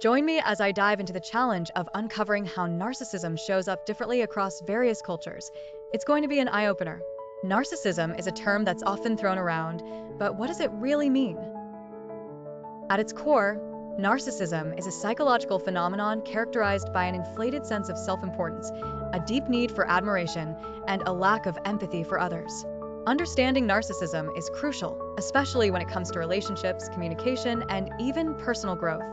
Join me as I dive into the challenge of uncovering how narcissism shows up differently across various cultures. It's going to be an eye-opener. Narcissism is a term that's often thrown around, but what does it really mean? At its core, narcissism is a psychological phenomenon characterized by an inflated sense of self-importance, a deep need for admiration, and a lack of empathy for others. Understanding narcissism is crucial, especially when it comes to relationships, communication, and even personal growth.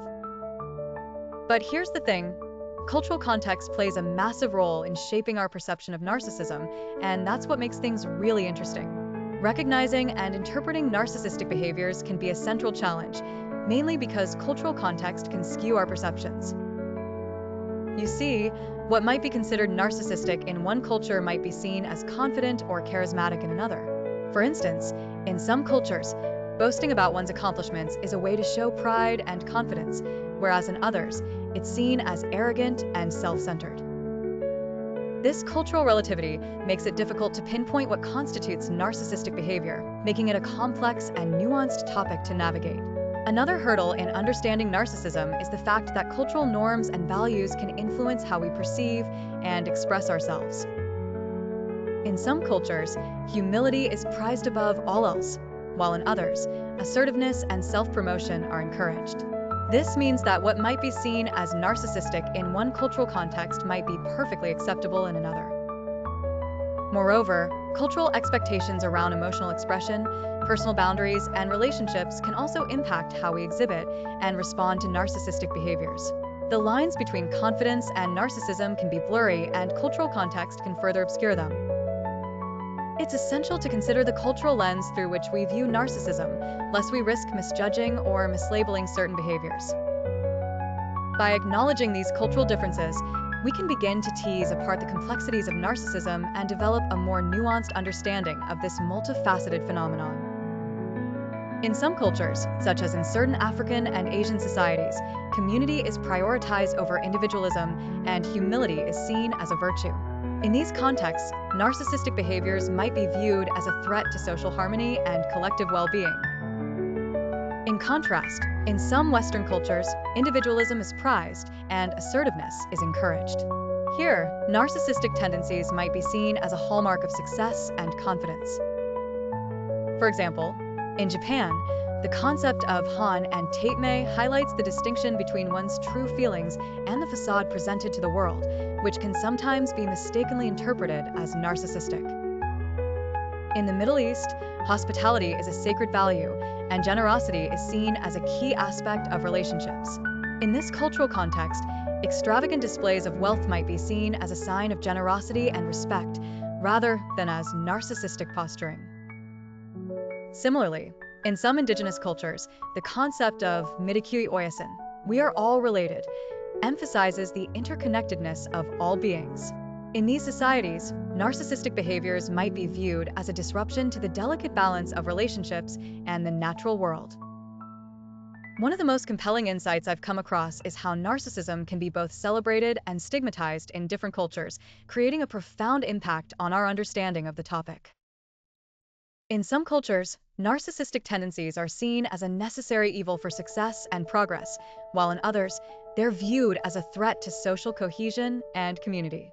But here's the thing. Cultural context plays a massive role in shaping our perception of narcissism, and that's what makes things really interesting. Recognizing and interpreting narcissistic behaviors can be a central challenge, mainly because cultural context can skew our perceptions. You see, what might be considered narcissistic in one culture might be seen as confident or charismatic in another. For instance, in some cultures, boasting about one's accomplishments is a way to show pride and confidence, whereas in others, it's seen as arrogant and self-centered. This cultural relativity makes it difficult to pinpoint what constitutes narcissistic behavior, making it a complex and nuanced topic to navigate. Another hurdle in understanding narcissism is the fact that cultural norms and values can influence how we perceive and express ourselves. In some cultures, humility is prized above all else, while in others, assertiveness and self-promotion are encouraged. This means that what might be seen as narcissistic in one cultural context might be perfectly acceptable in another. Moreover, cultural expectations around emotional expression, personal boundaries, and relationships can also impact how we exhibit and respond to narcissistic behaviors. The lines between confidence and narcissism can be blurry, and cultural context can further obscure them. It's essential to consider the cultural lens through which we view narcissism, lest we risk misjudging or mislabeling certain behaviors. By acknowledging these cultural differences, we can begin to tease apart the complexities of narcissism and develop a more nuanced understanding of this multifaceted phenomenon. In some cultures, such as in certain African and Asian societies, community is prioritized over individualism, and humility is seen as a virtue. In these contexts, narcissistic behaviors might be viewed as a threat to social harmony and collective well-being. In contrast, in some Western cultures, individualism is prized and assertiveness is encouraged. Here, narcissistic tendencies might be seen as a hallmark of success and confidence. For example, in Japan, the concept of Han and Tate-mei highlights the distinction between one's true feelings and the facade presented to the world, which can sometimes be mistakenly interpreted as narcissistic. In the Middle East, hospitality is a sacred value, and generosity is seen as a key aspect of relationships. In this cultural context, extravagant displays of wealth might be seen as a sign of generosity and respect, rather than as narcissistic posturing. Similarly, in some indigenous cultures, the concept of midikui oyasin, we are all related, emphasizes the interconnectedness of all beings. In these societies, narcissistic behaviors might be viewed as a disruption to the delicate balance of relationships and the natural world. One of the most compelling insights I've come across is how narcissism can be both celebrated and stigmatized in different cultures, creating a profound impact on our understanding of the topic. In some cultures, narcissistic tendencies are seen as a necessary evil for success and progress, while in others, they're viewed as a threat to social cohesion and community.